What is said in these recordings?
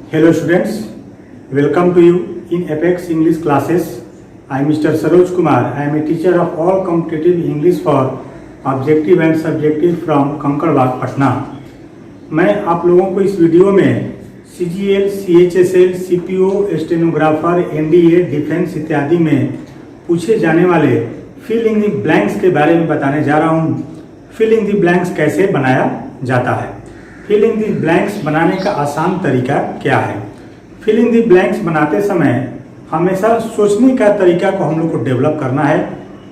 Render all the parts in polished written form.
Hello students, welcome to you in Apex English classes. I am Mr. Saroj Kumar. I am a teacher of all competitive English for objective and subjective from Kankarbagh Patna. मैं आप लोगों को इस video में CGL, CHSL, CPO, stenographer, NDA, defence इत्यादि में पूछे जाने वाले फिल इन द ब्लैंक्स के बारे में बताने जा रहा हूँ। फिल इन द ब्लैंक्स कैसे बनाया जाता है, फिल इन द ब्लैंक्स बनाने का आसान तरीका क्या है। फिल इन द ब्लैंक्स बनाते समय हमेशा सोचने का तरीका को हम लोग को डेवलप करना है।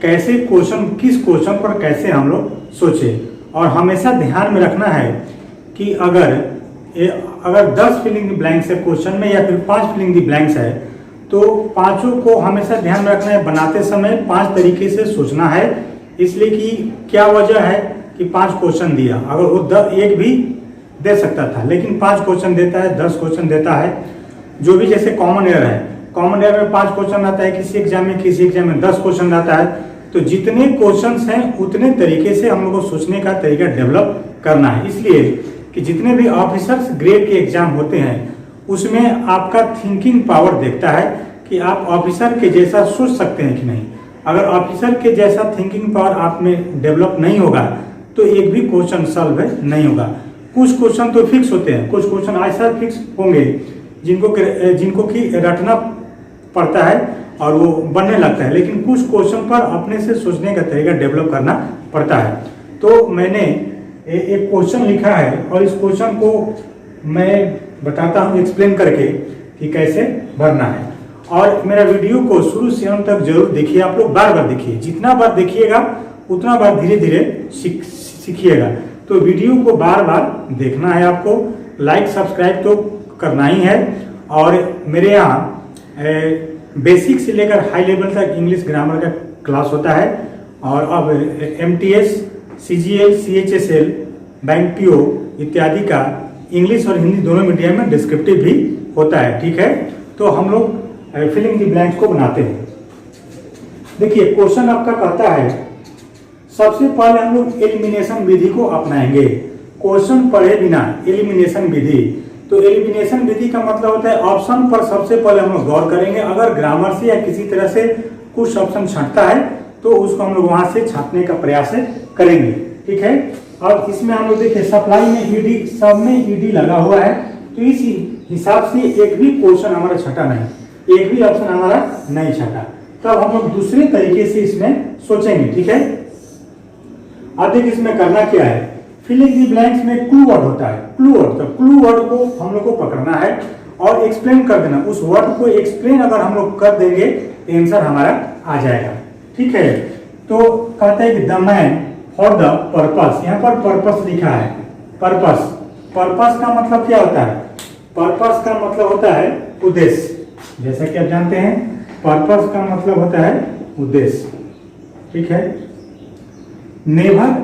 कैसे क्वेश्चन, किस क्वेश्चन पर कैसे हम लोग सोचें, और हमेशा ध्यान में रखना है कि अगर 10 फिलिंग द ब्लैंक्स है क्वेश्चन में या फिर 5 फिलिंग द ब्लैंक्स है तो पांचों को हमेशा ध्यान में रखना है। बनाते समय 5 तरीके से सोचना है, इसलिए कि क्या वजह है कि 5 क्वेश्चन दिया। अगर वो एक भी दे सकता था, लेकिन 5 क्वेश्चन देता है, 10 क्वेश्चन देता है, जो भी जैसे कॉमन एयर है, कॉमन एयर में 5 क्वेश्चन आता है किसी एग्जाम में, किसी एग्जाम में 10 क्वेश्चन आता है। तो जितने क्वेश्चंस हैं उतने तरीके से हम लोग को सोचने का तरीका डेवलप करना है। इसलिए कि जितने भी ऑफिसर्स ग्रेड के एग्जाम होते हैं उसमें आपका थिंकिंग पावर देखता है कि आप ऑफिसर के जैसा सोच सकते हैं कि नहीं। अगर ऑफिसर के जैसा थिंकिंग पावर आप में डेवलप नहीं होगा तो एक भी क्वेश्चन सॉल्व नहीं होगा। कुछ क्वेश्चन तो फिक्स होते हैं, कुछ क्वेश्चन ऐसा फिक्स होंगे जिनको कि रटना पड़ता है और वो बनने लगता है, लेकिन कुछ क्वेश्चन पर अपने से सोचने का तरीका डेवलप करना पड़ता है। तो मैंने एक क्वेश्चन लिखा है और इस क्वेश्चन को मैं बताता हूँ एक्सप्लेन करके कि कैसे भरना है। और मेरा वीडियो को शुरू से अंत तक जरूर देखिए, आप लोग बार बार देखिए। जितना बार देखिएगा उतना बार धीरे धीरे सीखिएगा। तो वीडियो को बार बार देखना है आपको, लाइक सब्सक्राइब तो करना ही है। और मेरे यहाँ बेसिक से लेकर हाई लेवल तक इंग्लिश ग्रामर का क्लास होता है। और अब MTS, CGL, CHSL, bank PO इत्यादि का इंग्लिश और हिंदी दोनों मीडियम में डिस्क्रिप्टिव भी होता है। ठीक है, तो हम लोग फिलिंग द ब्लैंक्स को बनाते हैं। देखिए क्वेश्चन आपका कहता है, सबसे पहले हम लोग एलिमिनेशन विधि को अपनाएंगे। क्वेश्चन पढ़े बिना एलिमिनेशन विधि, तो एलिमिनेशन विधि का मतलब होता है ऑप्शन पर सबसे पहले हम लोग गौर करेंगे। अगर ग्रामर से या किसी तरह से कुछ ऑप्शन छंटता है तो उसको हम लोग वहां से छापने का प्रयास करेंगे। ठीक है, अब इसमें हम लोग देखिए सप्लाई में ईडी, सब में ईडी लगा हुआ है, तो इस हिसाब से एक भी क्वेश्चन हमारा छटा नहीं, एक भी ऑप्शन हमारा नहीं छटा। तब हम लोग दूसरे तरीके से इसमें सोचेंगे। ठीक है, अब देखिए इसमें करना क्या है। फिलिंग द ब्लैंक्स में क्लू वर्ड होता है, क्लू वर्ड। तो क्लू वर्ड को हम लोग को पकड़ना है और एक्सप्लेन कर देना। उस वर्ड को एक्सप्लेन अगर हम लोग कर देंगे तो आंसर हमारा आ जाएगा। ठीक है, तो कहते हैं कि the man for the purpose, यहाँ पर पर्पस लिखा है। पर्पस, पर्पस का मतलब क्या होता है? पर्पस का मतलब होता है उद्देश्य। जैसा कि आप जानते हैं पर्पस का मतलब होता है उद्देश्य। ठीक है, नेवर,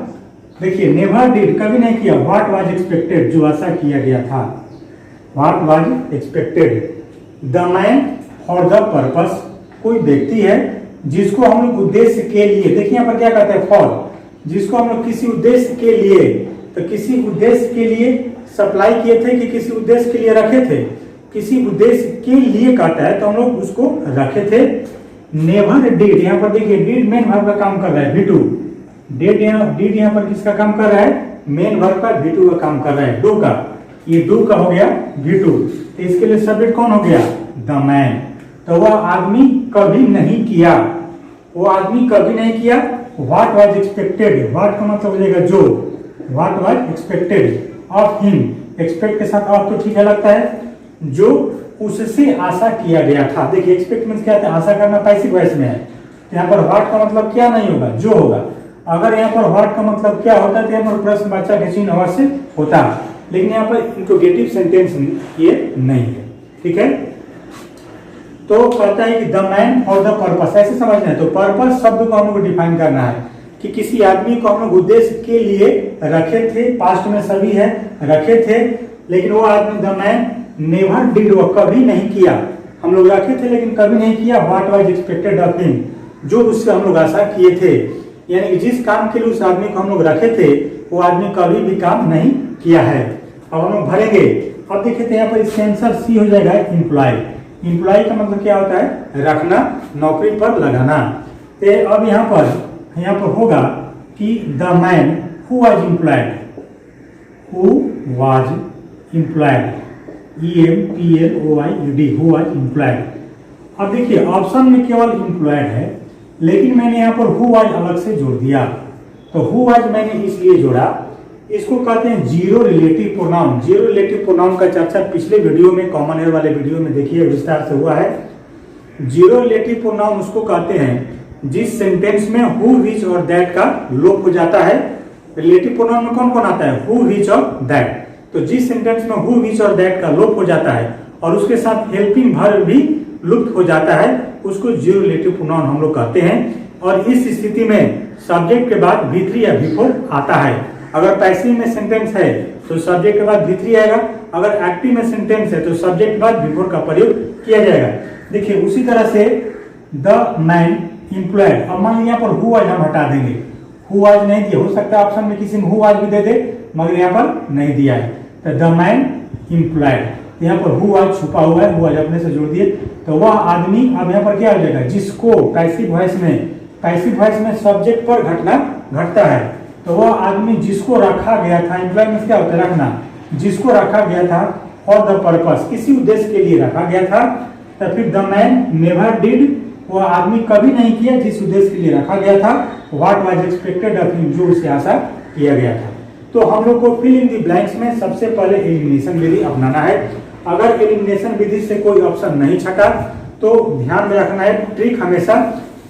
देखिए नेवर डिड, कभी नहीं किया। व्हाट वाज एक्सपेक्टेड, जो आशा किया गया था। What was expected. The man for the purpose, कोई व्यक्ति है जिसको हम लोग उद्देश्य के लिए, देखिए यहाँ पर क्या कहते हैं फॉर, जिसको हम लोग किसी उद्देश्य के लिए, तो किसी उद्देश्य के लिए सप्लाई किए थे कि किसी उद्देश्य के लिए रखे थे, किसी उद्देश्य के लिए कहता है तो हम लोग उसको रखे थे। नेवर डिड, यहाँ पर देखिए डिड मेन वर्ब का काम कर रहा है, V2। डिड यहाँ पर किसका काम कर रहा है? मेन वर्ब का, V2 का काम कर रहा है, डू का। ये डू का हो गया V2, तो इसके लिए सब्जेक्ट कौन हो गया? The man. तो वह आदमी कभी नहीं किया, वो आदमी कभी नहीं किया। व्हाट वाज एक्सपेक्टेड, व्हाट का मतलब हो जाएगा जो, what was expected of him, expect के साथ ऑफ तो ठीक है लगता है, जो उससे आशा किया गया था। देखिए एक्सपेक्ट मींस क्या है? आशा करना पैसिव वॉइस में है। तो यहाँ पर व्हाट का मतलब क्या नहीं होगा? जो होगा। अगर यहाँ पर व्हाट का मतलब क्या होता है तो यहाँ पर प्रश्नवाचक के चिन्ह अवश्य होता है, लेकिन यहाँ पर इंट्रोगेटिव सेंटेंस ये नहीं है। ठीक है, तो कहता है कि the man for the purpose, ऐसे समझना है। तो पर्पस शब्द को हम लोग डिफाइन करना है कि किसी आदमी को हम लोग उद्देश्य के लिए रखे थे, पास्ट में सभी है रखे थे, लेकिन वो आदमी द मैन नेवर डिड, वो कभी नहीं किया। हम लोग रखे थे लेकिन कभी नहीं किया। What was expected of him, जो उससे हम लोग आशा किए थे, यानी कि जिस काम के लिए उस आदमी को हम लोग रखे थे वो आदमी कभी भी काम नहीं किया है। अब हम लोग भरेंगे। अब देखिए तो यहाँ पर इसका आंसर सी हो जाएगा एम्प्लॉय। एम्प्लॉय का मतलब क्या होता है? रखना, नौकरी पर लगाना। तो अब यहाँ पर होगा कि the man who was employed, who was employed, EMPLOYED, who was employed. अब देखिए ऑप्शन में केवल एम्प्लॉयड है, लेकिन मैंने यहाँ पर हु वाज अलग से जोड़ दिया। तो हु वाज मैंने इसलिए जोड़ा, इसको कहते हैं zero relative pronoun. Zero relative pronoun का चर्चा पिछले वीडियो में, कॉमन एयर वाले वीडियो में देखिए विस्तार से हुआ है। जीरो रिलेटिव प्रोनाउन उसको कहते हैं जिस सेंटेंस में हु, विच और दैट का लोप हो जाता है। रिलेटिव प्रोनाउन में कौन कौन आता है? हु, विच और दैट। तो जिस सेंटेंस में हु, विच और दैट का लोप हो जाता है और उसके साथ हेल्पिंग वर्ब भी लुप्त हो जाता है, उसको जीरो रिलेटिव प्रोनाउन हम लोग कहते हैं। और इस स्थिति में सब्जेक्ट के बाद V3 या V4 आता है। अगर पैसिव में सेंटेंस है तो सब्जेक्ट के बाद V3 आएगा, अगर एक्टिव में सेंटेंस है तो सब्जेक्ट के बाद V4 का प्रयोग किया जाएगा। देखिए उसी तरह से द मैन एम्प्लॉयड, अब मान लिया पर हु वाज हम हटा देंगे, हु वाज नहीं दिया, हो सकता है ऑप्शन में किसी में हु वाज भी दे दे, मगर यहाँ पर नहीं दिया है। तो द मैन एम्प्लॉयड, यहाँ पर हु वाज छुपा हुआ है, हु वाज अपने से जोड़ दिए। तो वह आदमी, अब यहाँ पर क्या हो जाएगा? जिसको, पैसिव वॉइस में सब्जेक्ट पर घटना घटता है, तो वह आदमी जिसको रखा गया था, एम्प्लॉय में क्या होता है? रखना, जिसको रखा गया था फॉर द पर्पस, किसी उद्देश्य के लिए रखा गया था। तो फिर द मैन नेवर डिड, वह आदमी कभी नहीं किया जिस उद्देश्य के लिए रखा गया था। What was expected of him, जो उसे आशा किया गया था। तो हम लोग को फिल इन द ब्लैंक्स में सबसे पहले एलिमिनेशन विधि अपनाना है। अगर एलिमिनेशन विधि से कोई ऑप्शन नहीं छटा तो ध्यान में रखना है ट्रिक हमेशा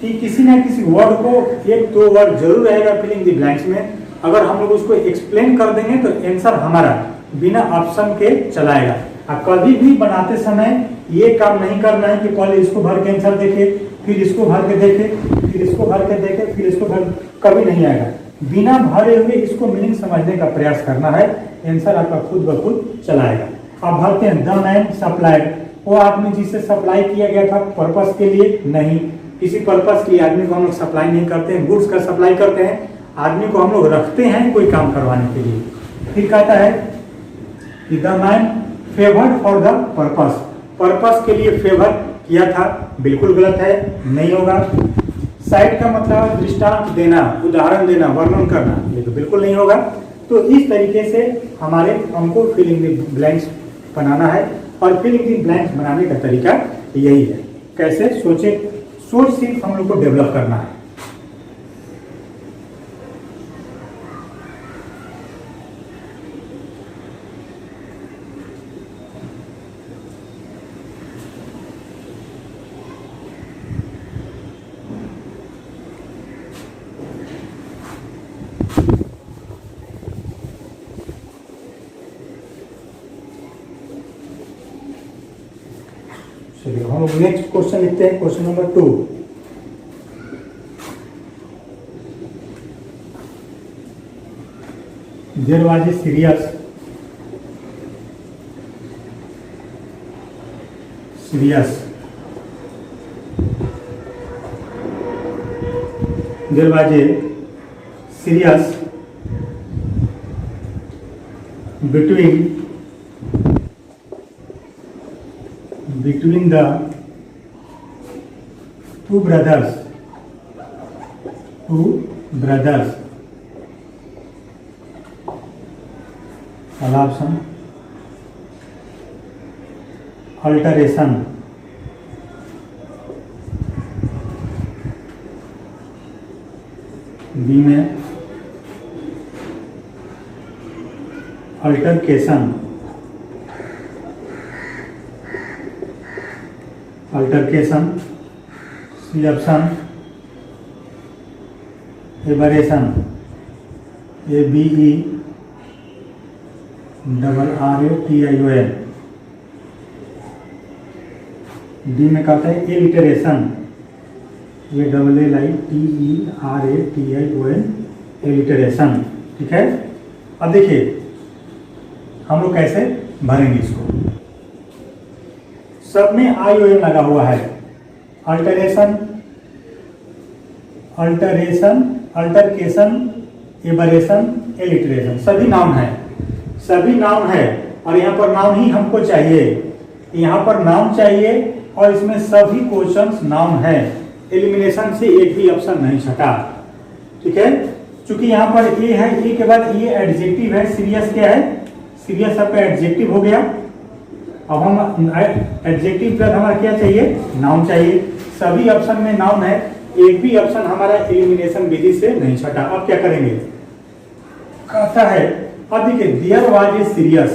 कि किसी ना किसी वर्ड को, एक दो वर्ड जरूर रहेगा फिल इन द ब्लैंक्स में। अगर हम लोग उसको एक्सप्लेन कर देंगे तो आंसर हमारा बिना ऑप्शन के चलाएगा। अब कभी भी बनाते समय ये काम नहीं करना है कि पहले इसको भर के आंसर देखे, फिर इसको भर के देखे, फिर इसको भर के देखे, फिर इसको भर, कभी नहीं आएगा। बिना भरे हुए इसको मीनिंग समझने का प्रयास करना है, आंसर आपका खुद ब खुद चलाएगा। अब भरते हैं द मैन सप्लाइड, वो आदमी जिसे सप्लाई किया गया था पर्पस के लिए नहीं, किसी पर्पस के लिए आदमी को हम लोग सप्लाई नहीं करते हैं, गुड्स का सप्लाई करते हैं, आदमी को हम लोग रखते हैं कोई काम करवाने के लिए। फिर कहता है कि the man favoured for the purpose, purpose के लिए फेवर किया था, बिल्कुल गलत है, नहीं होगा। साइड का मतलब दृष्टांत देना, उदाहरण देना, वर्णन करना, ये तो बिल्कुल नहीं होगा। तो इस तरीके से हमको फिल इन द ब्लैंक्स बनाना है, और फिल इन द ब्लैंक्स बनाने का तरीका यही है। कैसे? सोचे, सोच सिर्फ हम लोग को डेवलप करना है। चलिए हम लोग नेक्स्ट क्वेश्चन लिखते हैं, question number 2। There was a serious between the two brothers पहला ऑप्शन अल्टरेशन, बी में altercation, C option aberration, ABERRATION, D में कहता है एलिटरेशन, ALLITERATION, एलिटरेशन। ठीक है। अब देखिए हम लोग कैसे भरेंगे इसको। सब में ION लगा हुआ है, अल्टरेशन, एबरेशन, एलिटरेशन, सभी नाउन है और यहाँ पर नाउन ही हमको चाहिए, यहाँ पर नाउन चाहिए और इसमें सभी क्वेश्चंस नाउन है, एलिमिनेशन से एक भी ऑप्शन नहीं छटा। ठीक है, चूंकि यहाँ पर ए है, ए के बाद ये एडजेक्टिव है, सीरियस क्या है, सीरियस आपका एडजेक्टिव हो गया। अब हम एडजेक्टिव प्लस हमारा क्या चाहिए, नाउन चाहिए, सभी ऑप्शन में नाउन है, एक भी ऑप्शन हमारा एलिमिनेशन विधि से नहीं छटा। अब क्या करेंगे, कहता है अब देखिए there was a serious,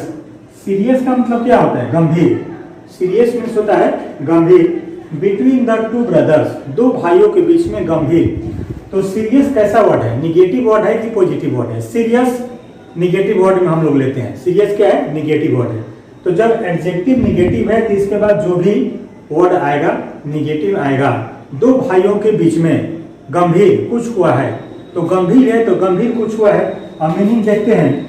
serious का मतलब क्या होता है, गंभीर, सीरियस मीन्स होता है गंभीर, बिटवीन द टू ब्रदर्स, दो भाइयों के बीच में गंभीर। तो सीरियस कैसा वर्ड है, निगेटिव वर्ड है कि पॉजिटिव वर्ड है, सीरियस निगेटिव वर्ड में हम लोग लेते हैं, सीरियस क्या है, निगेटिव वर्ड है। तो जब एडजेक्टिव निगेटिव है तो इसके बाद जो भी वर्ड आएगा निगेटिव आएगा। दो भाइयों के बीच में गंभीर कुछ हुआ है, तो गंभीर है तो गंभीर कुछ हुआ है। अब मीनिंग देखते हैं,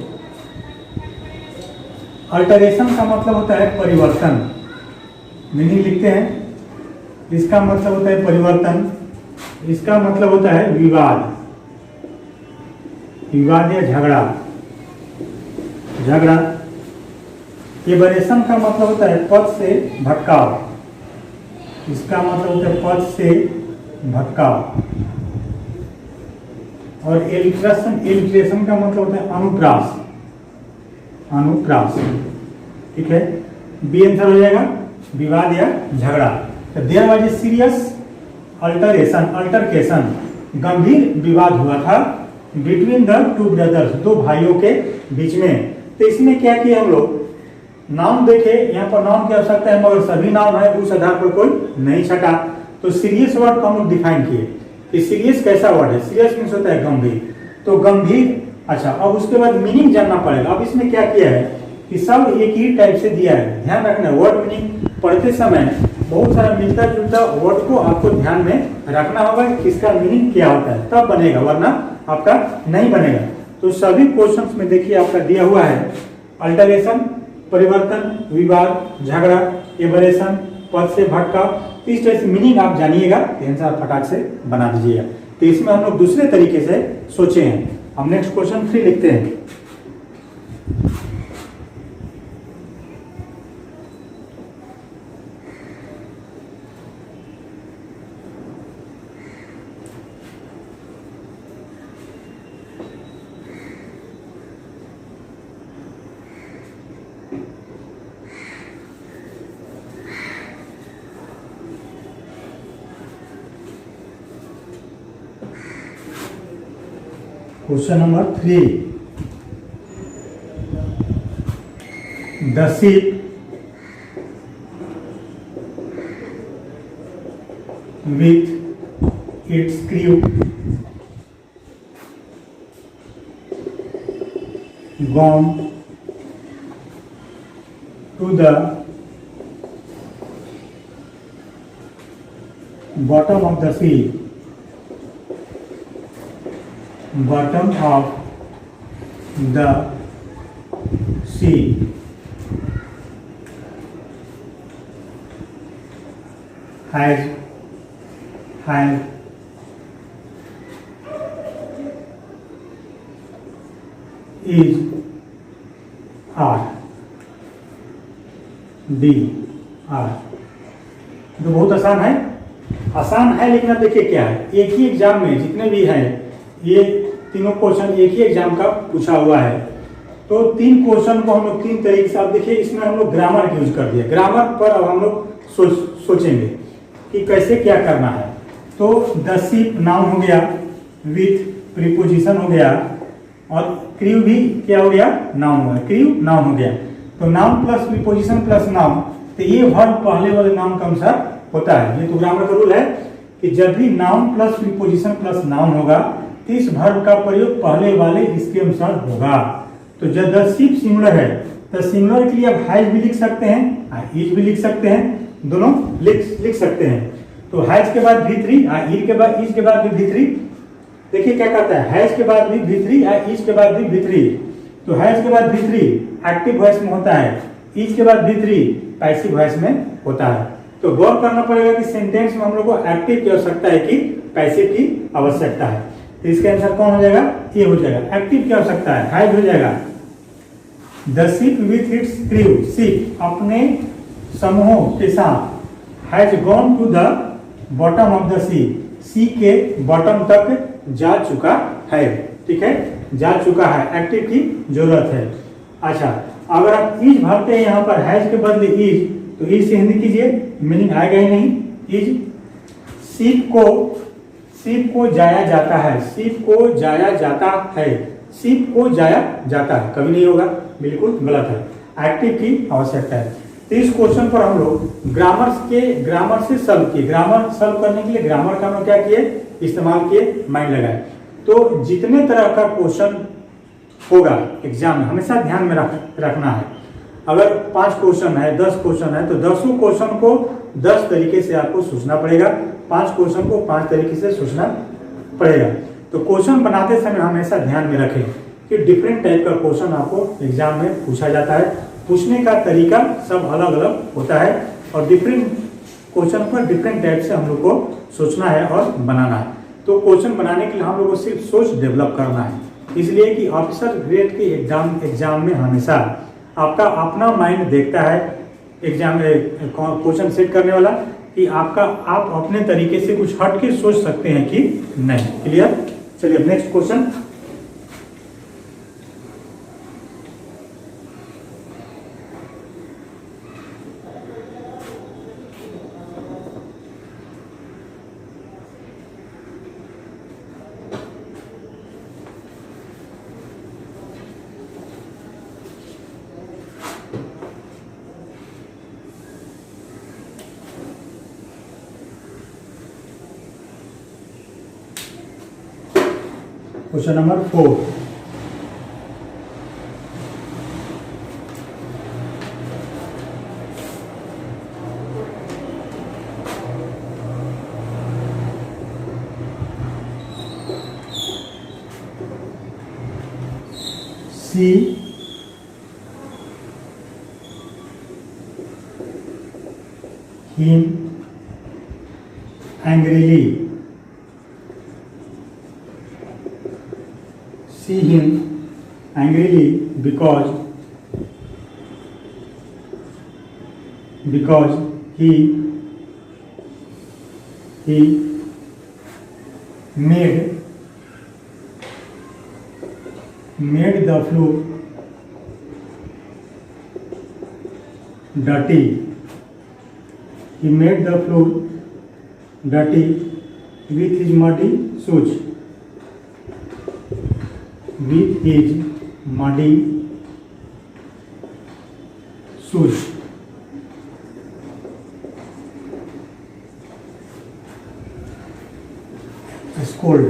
अल्टरेशन का मतलब होता है परिवर्तन, मीनिंग लिखते हैं, इसका मतलब होता है परिवर्तन, इसका मतलब होता है विवाद, विवाद या झगड़ा, झगड़ा। एबरेशन का मतलब होता है पथ से भटकाव, इसका मतलब होता है पथ से भटकाव। और एलिट्रेशन, एलिट्रेशन का मतलब होता है अनुप्रास, अनुप्रास। ठीक है, बी आंसर हो जाएगा, विवाद या झगड़ा। तो there was a serious alteration, altercation, गंभीर विवाद हुआ था, बिटवीन द टू ब्रदर्स, दो भाइयों के बीच में। तो इसमें क्या किया हम लोग, नाउन देखे, यहाँ पर नाउन की आवश्यकता है मगर सभी नाउन है, उस आधार पर कोई नहीं छटा। तो सीरियस वर्ड को हम लोग डिफाइन किए कि सीरियस कैसा वर्ड है, सीरियस मीन्स होता है गंभीर, तो गंभीर। अच्छा, अब उसके बाद मीनिंग जानना पड़ेगा। अब इसमें क्या किया है कि सब एक ही टाइप से दिया है, ध्यान रखना, वर्ड मीनिंग पढ़ते समय बहुत सारा मिलता जुलता वर्ड को आपको ध्यान में रखना होगा कि इसका मीनिंग क्या होता है, तब बनेगा, वरना आपका नहीं बनेगा। तो सभी क्वेश्चंस में देखिए आपका दिया हुआ है अल्टरेशन, परिवर्तन, विवाद, झगड़ा, एबरेशन, पथ से भटकाव। इस तरह से मीनिंग आप जानिएगा, आंसर फटाक से बना दीजिएगा। तो इसमें हम लोग दूसरे तरीके से सोचे हैं। हम नेक्स्ट क्वेश्चन 3 लिखते हैं। Question number 3. The ship with its crew gone to the bottom of the sea. Bottom of the sea. Has is R D R। तो बहुत आसान है, आसान है, लेकिन अब देखिए क्या है, एक ही एग्जाम में जितने भी हैं ये तीनों क्वेश्चन एक ही एग्जाम का पूछा हुआ है। तो 3 क्वेश्चन को हम लोग 3 तरीके से, आप देखिए इसमें हम लोग ग्रामर यूज कर दिया, ग्रामर पर अब हम लोग सोचेंगे कि कैसे क्या करना है। तो द शिप नाउन हो गया, विथ प्रीपोजिशन हो गया, और क्रू भी क्या हो गया, नाउन हो गया, क्रू नाउन हो गया। तो noun plus preposition plus noun, तो ये वर्ब पहले वाले नाउन का अनुसार होता है। ये तो ग्रामर का रूल है कि जब भी noun plus preposition plus noun होगा तो इस वर्ब का प्रयोग पहले वाले इसके अनुसार होगा। तो जब द शिप सिंगुलर है तो सिंगुलर के लिए आप हैज भी लिख सकते हैं, इज भी लिख सकते हैं, दोनों लिख सकते हैं। तो हैज के बाद V3, इज के बाद भी V3। देखिए क्या करता है, हैज के बाद भी V3, इज के बाद भी V3। तो हैज के बाद V3 एक्टिव वॉइस में होता है, इज के बाद V3 पैसिव वॉइस में होता है। तो गौर करना पड़ेगा कि सेंटेंस में हम लोग को एक्टिव की आवश्यकता है कि पैसिव की आवश्यकता है। तो इसका आंसर कौन हो जाएगा, ये हो जाएगा। एक्टिव की आवश्यकता है, हैज हो जाएगा, the ship with its crew, ship अपने समूहों के साथ has gone to the bottom of the sea के बॉटम तक जा चुका है। ठीक है, जा चुका है, एक्टिव की जरूरत है। अच्छा, अगर आप इज भरते हैं यहाँ पर हैज के बदले इज, तो इज से हिंदी कीजिए, मीनिंग आएगा ही नहीं। इज शिप को जाया जाता है, शिप को जाया जाता है, शिप को जाया जाता है, कभी नहीं होगा, बिल्कुल गलत है, एक्टिव की आवश्यकता है। तो इस क्वेश्चन पर हम लोग ग्रामर से सॉल्व किए। ग्रामर सॉल्व करने के लिए ग्रामर का हम लोग क्या किए, इस्तेमाल किए, माइंड लगाए। तो जितने तरह का क्वेश्चन होगा एग्जाम में हमेशा ध्यान में रखना है। अगर 5 क्वेश्चन है, 10 क्वेश्चन है, तो 10 क्वेश्चन को 10 तरीके से आपको सोचना पड़ेगा, 5 क्वेश्चन को 5 तरीके से सोचना पड़ेगा। तो क्वेश्चन बनाते समय हमेशा ध्यान में रखें कि डिफरेंट टाइप का क्वेश्चन आपको एग्जाम में पूछा जाता है। पूछने का तरीका सब अलग अलग होता है और डिफरेंट क्वेश्चन पर डिफरेंट टाइप से हम लोग को सोचना है और बनाना है। तो क्वेश्चन बनाने के लिए हम लोग को सिर्फ सोच डेवलप करना है, इसलिए कि ऑफिसर ग्रेड के एग्जाम में हमेशा आपका अपना माइंड देखता है एग्जाम में क्वेश्चन सेट करने वाला, कि आप अपने तरीके से कुछ हट के सोच सकते हैं कि नहीं। क्लियर? चलिए next question. Question number 4। See him angrily. See him angrily because he made the floor dirty. He made the floor dirty with his muddy shoes. With his muddy shoes. Scold.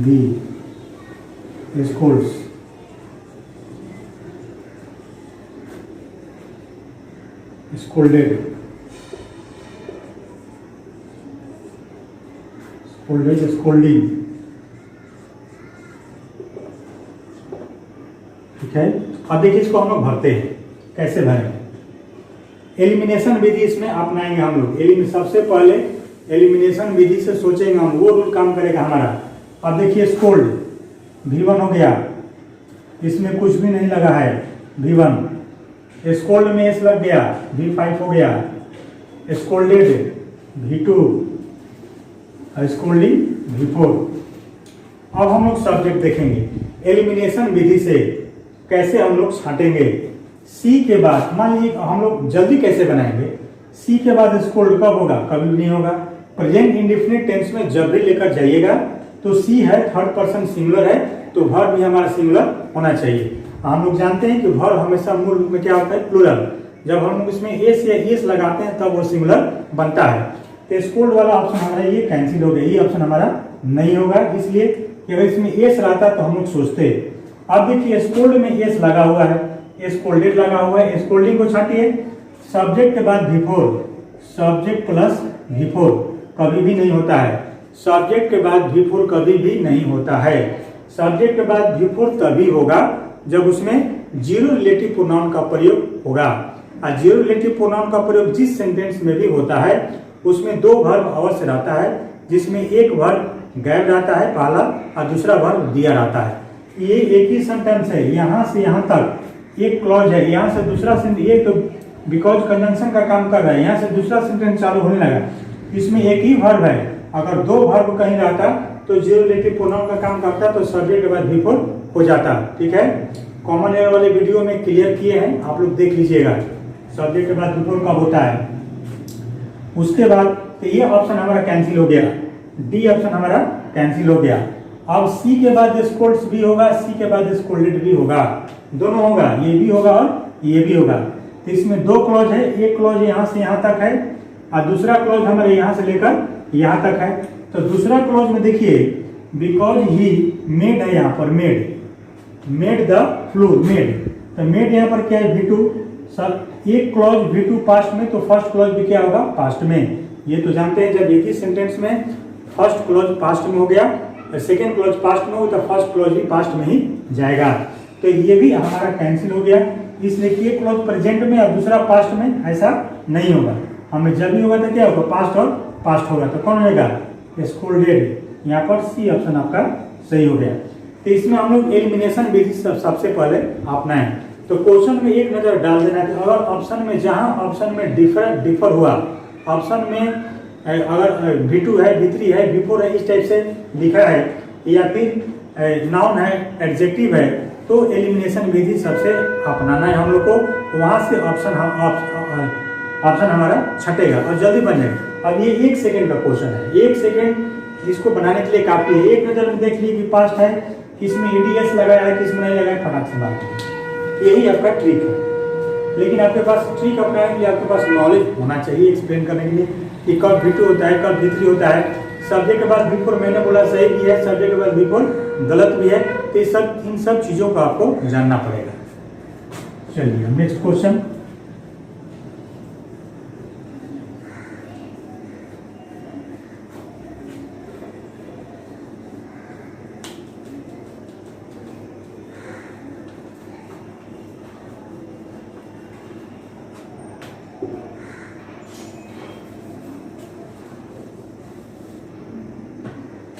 The scolds. Scolded. Scolded, scolding. ठीक है, अब देखिए इसको हम लोग भरते हैं, कैसे भरें। एलिमिनेशन विधि इसमें अपनाएंगे हम लोग। सबसे पहले एलिमिनेशन विधि से सोचेंगे हम, वो रूल काम करेगा हमारा। अब देखिए स्कोल्ड, V1 हो गया, इसमें कुछ भी नहीं लगा है, V1। स्कोल्ड में एस लग गया, V5 हो गया। Scolded V2, scolding V4। अब हम लोग सब्जेक्ट देखेंगे एलिमिनेशन विधि से कैसे हम लोग छांटेंगे। सी के बाद मान लीजिए हम लोग जल्दी कैसे बनाएंगे, सी के बाद स्कोल्ड कब होगा, कभी भी नहीं होगा। प्रेजेंट इंडेफिनिट टेंस में जब भी लेकर जाइएगा तो सी है, थर्ड पर्सन सिंगुलर है, तो वर्ब भी हमारा सिंगुलर होना चाहिए। हम लोग जानते हैं कि वर्ब हमेशा मूल रूप में क्या होता है, प्लूरल। जब हम लोग इसमें एस या एस लगाते हैं तब वो सिंगुलर बनता है। तो स्कोल्ड वाला ऑप्शन हमारा ये कैंसिल हो गया, ये ऑप्शन हमारा नहीं होगा, इसलिए कि अगर इसमें एस रहता तो हम लोग सोचते। अब देखिए स्कोल्ड में एस लगा हुआ है, स्कोल्डेड लगा हुआ है, स्कोल्डिंग को छाटिए। सब्जेक्ट के बाद V4, सब्जेक्ट प्लस V4 कभी भी नहीं होता है। सब्जेक्ट के बाद V4 कभी भी नहीं होता है। सब्जेक्ट के बाद V4 तभी होगा जब उसमें जीरो रिलेटिव प्रोनाउन का प्रयोग होगा। और जीरो रिलेटिव प्रोनाउन का प्रयोग जिस सेंटेंस में भी होता है उसमें 2 वर्ब अवश्य रहता है, जिसमें एक वर्ब गैब रहता है पहला और दूसरा वर्ब दिया रहता है। ये एक ही सेंटेंस है, यहाँ से यहाँ तक एक क्लॉज है, यहाँ से दूसरा सेंटेंस, ये तो बिकॉज कंजंक्शन का काम कर रहा है, यहाँ से दूसरा सेंटेंस चालू होने लगा। इसमें एक ही वर्ब है, अगर दो वर्ब कहीं रहता तो जीरो रिलेटिव प्रोनाउन का काम करता तो सब्जेक्ट के बाद बिफोर हो जाता। ठीक है, कॉमन एरर वाले वीडियो में क्लियर किए हैं, आप लोग देख लीजिएगा सब्जेक्ट के बाद बिफोर कब होता है। उसके बाद तो ये ऑप्शन हमारा कैंसिल हो गया, डी ऑप्शन हमारा कैंसिल हो गया। अब सी के बाद स्कोल्ड्स भी होगा, सी के बाद स्कोल्डेड भी होगा, दोनों होगा, ये भी होगा और ये भी होगा। तो इसमें दो क्लॉज है, एक क्लॉज यहाँ से यहाँ तक है और दूसरा क्लॉज हमारे यहाँ से लेकर यहाँ तक है। तो दूसरा क्लॉज में देखिए बिकॉज ही मेड है, यहाँ पर मेड द फ्लोर, मेड, तो मेड यहाँ पर क्या है V2। सब एक क्लॉज V2 पास्ट में, तो फर्स्ट क्लॉज भी क्या होगा पास्ट में। ये तो जानते हैं जब एक ही सेंटेंस में फर्स्ट क्लॉज पास्ट में हो गया, सेकेंड क्लॉज पास्ट में हो तो फर्स्ट क्लॉज भी पास्ट में ही जाएगा। तो ये भी हमारा कैंसिल हो गया, इसलिए कि एक क्लॉज प्रेजेंट में और दूसरा पास्ट में, ऐसा नहीं होगा। हमें जब भी होगा तो क्या होगा, पास्ट और पास्ट होगा, तो कौन होगा स्कोल्डेड। यहाँ पर सी ऑप्शन आपका सही हो गया। तो इसमें हम लोग एलिमिनेशन विधि सबसे पहले अपनाएं। तो क्वेश्चन में एक नजर डाल देना कि अगर ऑप्शन में, जहां ऑप्शन में डिफर हुआ, ऑप्शन में अगर V2 है, V3 है, V4 है, इस टाइप से लिखा है, या फिर नाउन है, एडजेक्टिव है, तो एलिमिनेशन विधि सबसे अपनाना है हम लोग को। वहां से ऑप्शन हमारा छटेगा और जल्दी बन जाएगा। अब ये 1 सेकेंड का क्वेश्चन है, 1 सेकेंड इसको बनाने के लिए काफी है। एक नजर में देख लीजिए कि पास्ट है, किसमें EDS लगाया है, किसमें नहीं लगाया, फटाक से बात। यही आपका ट्रिक है, लेकिन आपके पास ट्रिक अपनाने के लिए आपके पास नॉलेज होना चाहिए एक्सप्लेन करने के लिए कि कब V2 होता है, कब V3 होता है। सब्जेक्ट के बाद बिफोर मैंने बोला सही भी है, सब्जेक्ट के बाद बिफोर गलत भी है, तो इन सब चीजों को आपको जानना पड़ेगा। चलिए next question.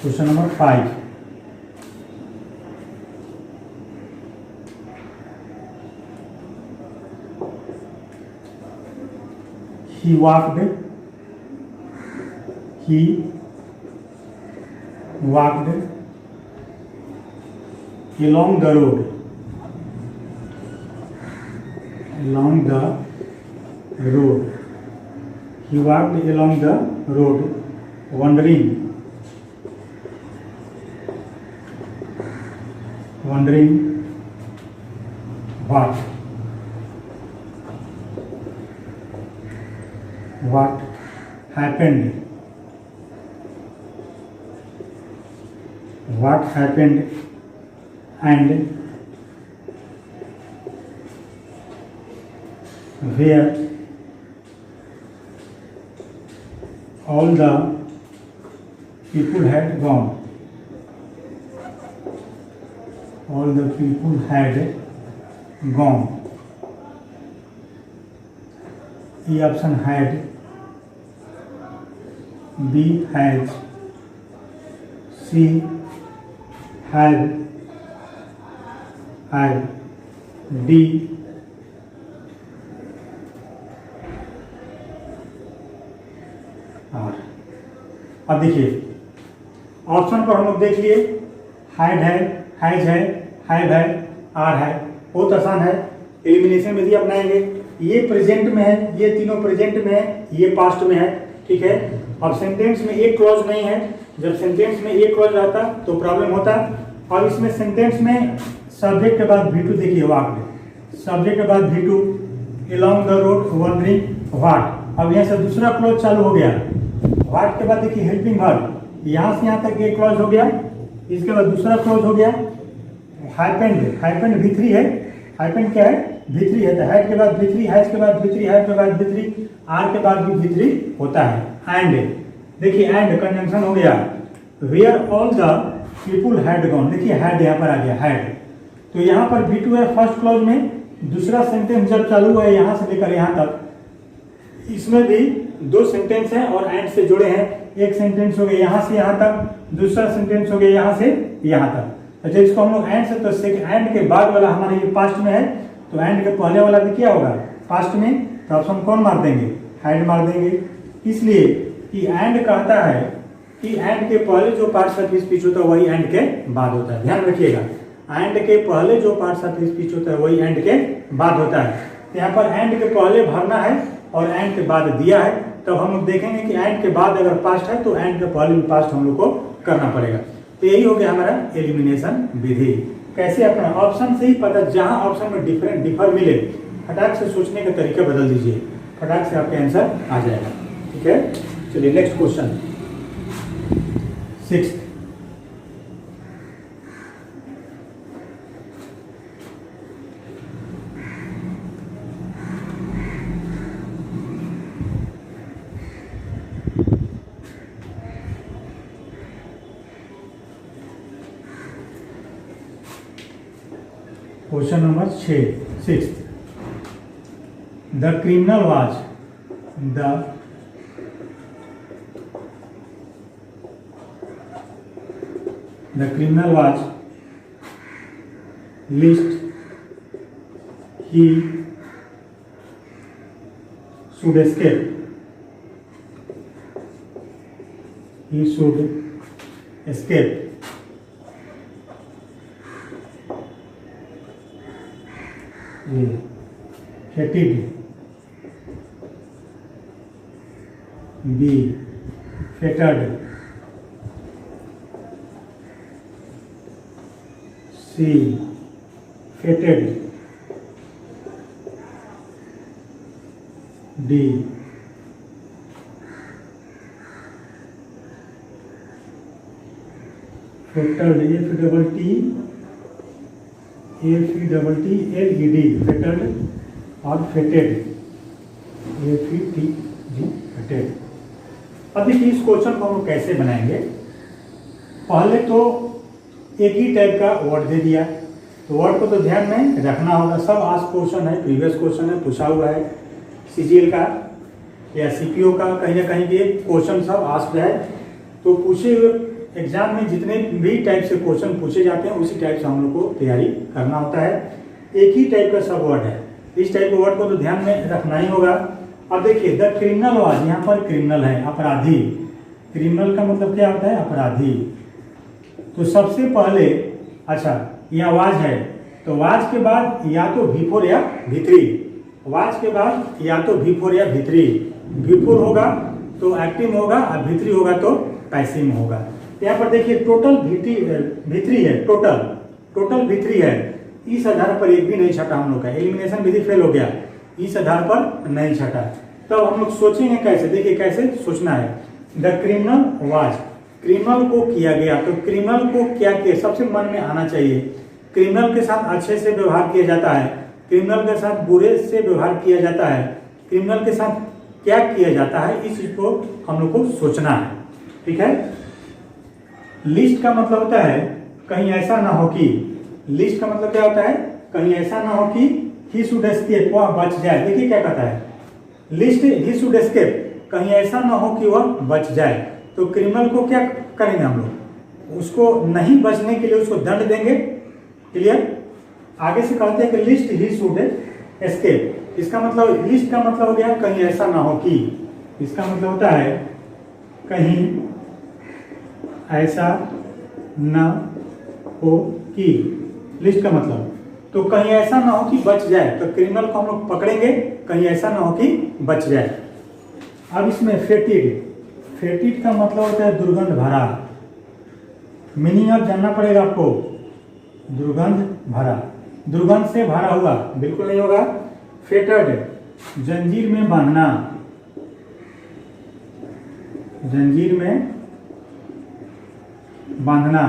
Question number 5. He walked along the road. He walked along the road, wondering what happened, and where all the people had gone. All the people had gone. E option had, B has, C had, D R। अब देखिए option पर हम लोग देख लिए, had है, has है, have है, आर है, बहुत आसान है। एलिमिनेशन विधि अपनाएंगे। ये प्रेजेंट में है, ये तीनों प्रेजेंट में है, ये पास्ट में है, ठीक है। अब सेंटेंस में एक क्लॉज नहीं है, जब सेंटेंस में एक क्लॉज रहता तो प्रॉब्लम होता। अब इसमें सेंटेंस में सब्जेक्ट के बाद V2 देखिए, वाक्य सब्जेक्ट के बाद V2, along the road wondering what। अब यहाँ से दूसरा क्लॉज चालू हो गया, what के बाद देखिए हेल्पिंग वर्ब, यहाँ से यहाँ तक एक क्लॉज हो गया, इसके बाद दूसरा क्लॉज हो गया। हाइपेंड V3 है, हाइपेंड क्या है, V3 है, तो हैड के बाद V3, हैज के बाद V3, हैव के बाद V3, आर के बाद भी V3 होता है। एंड देखिए, एंड कंजंक्शन हो गया, where all the people had gone, देखिए हैड यहाँ पर आ गया, हैड। तो यहाँ पर V2 है फर्स्ट क्लॉज में, दूसरा सेंटेंस जब चालू हुआ है यहाँ से लेकर यहाँ तक, इसमें भी दो सेंटेंस हैं और एंड से जुड़े हैं। एक सेंटेंस हो गया यहाँ से यहाँ तक, दूसरा सेंटेंस हो गया यहाँ से यहाँ तक। तो जब इसको हम लोग एंड से, तो एंड के बाद वाला हमारा ये पास्ट में है, तो एंड के पहले वाला भी क्या होगा पास्ट में, तो ऑप्शन कौन मार देंगे, हैड मार देंगे। इसलिए कि एंड कहता है कि एंड के पहले जो पार्ट्स ऑफ स्पीच होता है वही एंड के बाद होता है, ध्यान रखिएगा। एंड के पहले जो पार्ट्स ऑफ स्पीच होता है वही एंड के बाद होता है। तो यहाँ पर एंड के पहले भरना है और एंड के बाद दिया है, तब हम लोग देखेंगे कि एंड के बाद अगर पास्ट है तो एंड के पहले भी पास्ट हम लोग को करना पड़ेगा। तो यही हो गया हमारा एलिमिनेशन विधि। कैसे अपना ऑप्शन से ही पता, जहां ऑप्शन में डिफर मिले, फटाक से सोचने का तरीका बदल दीजिए, फटाक से आपका आंसर आ जाएगा। ठीक है, चलिए next question 6। Question number 6। The criminal was least he should escape. Hated. B. Fettered. C. Fated. D. Fettered. F-E-T-T-L-E-D. Fettered और फेटेड, फेटेड। अब देखिए इस क्वेश्चन को हम लोग कैसे बनाएंगे। पहले तो एक ही टाइप का वर्ड दे दिया, तो वर्ड को तो ध्यान में रखना होगा। सब आज क्वेश्चन है, प्रीवियस क्वेश्चन है, पूछा हुआ है सीजीएल का या सीपीओ का, कहीं ना कहीं ये क्वेश्चन सब आस्क्ड है। तो पूछे हुए एग्जाम में जितने भी टाइप से क्वेश्चन पूछे जाते हैं उसी टाइप से हम लोग को तैयारी करना होता है। एक ही टाइप का सब वर्ड है, इस टाइप के वर्ड को तो ध्यान में रखना ही होगा। अब देखिए द क्रिमिनल वाज, यहाँ पर क्रिमिनल है, अपराधी। क्रिमिनल का मतलब क्या होता है, अपराधी। तो सबसे पहले अच्छा यह वाज है, तो वाज के बाद या तो बिफोर या भित्री, वाज के बाद या तो बिफोर या भित्री। बिफोर होगा तो एक्टिव होगा और भित्री होगा तो पैसिव होगा। यहाँ पर देखिए टोटल भित्री है, टोटल भित्री है। इस आधार पर एक भी नहीं छटा हम लोग का, एलिमिनेशन विधि फेल हो गया, इस आधार पर नहीं छटा। तो हम लोग सोचेंगे कैसे, देखिए कैसे सोचना है। द क्रिमिनल वाज, क्रिमिनल को किया गया, तो क्रिमिनल को क्या किया, सबसे मन में आना चाहिए। क्रिमिनल के साथ अच्छे से व्यवहार किया जाता है, क्रिमिनल के साथ बुरे से व्यवहार किया जाता है, क्रिमिनल के साथ क्या किया जाता है, इस चीज को हम लोग को सोचना है। ठीक है, लिस्ट का मतलब होता है कहीं ऐसा ना हो कि, लिस्ट का मतलब क्या होता है, कहीं ऐसा ना हो कि ही शुड एस्केप, वह बच जाए। देखिए क्या कहता है, लिस्ट ही शुड एस्केप, कहीं ऐसा ना हो कि वह बच जाए। तो क्रिमिनल को क्या करेंगे हम लोग, उसको नहीं बचने के लिए उसको दंड देंगे। क्लियर, आगे से कहते हैं कि लिस्ट ही शुड एस्केप, इसका मतलब, लिस्ट का मतलब हो गया कहीं ऐसा ना हो कि, इसका मतलब होता है कहीं ऐसा ना हो कि, लिस्ट का मतलब तो कहीं ऐसा ना हो कि बच जाए, तो क्रिमिनल को हम लोग पकड़ेंगे कहीं ऐसा ना हो कि बच जाए। अब इसमें फेटिड का मतलब होता है दुर्गंध भरा। मीनिंग अब जानना पड़ेगा आपको, दुर्गंध भरा, दुर्गंध से भरा हुआ बिल्कुल नहीं होगा। फेटेड, जंजीर में बांधना, जंजीर में बांधना।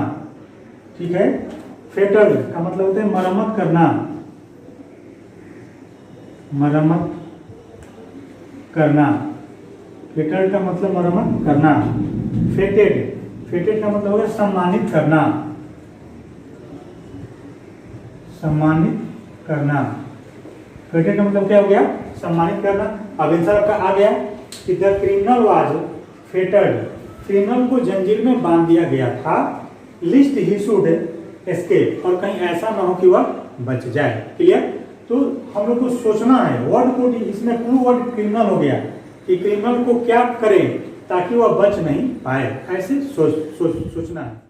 ठीक है, फेटेड का मतलब होता है मरम्मत करना, मरम्मत करना। फेटेड का मतलब मरम्मत करना। फेटेड का मतलब होगा सम्मानित करना, सम्मानित करना। फेटेड का मतलब क्या हो गया, सम्मानित करना। अब आंसर आपका आ गया कि द क्रिमिनल वाज फेटेड, क्रिमिनल को जंजीर में बांध दिया गया था। लिस्ट ही शुड एस्केप, और कहीं ऐसा ना हो कि वह बच जाए। क्लियर? तो हम लोग को सोचना है, वर्ड को इसमें क्लू वर्ड क्रिमिनल हो गया कि क्रिमिनल को क्या करें ताकि वह बच नहीं पाए, ऐसे सोचना है।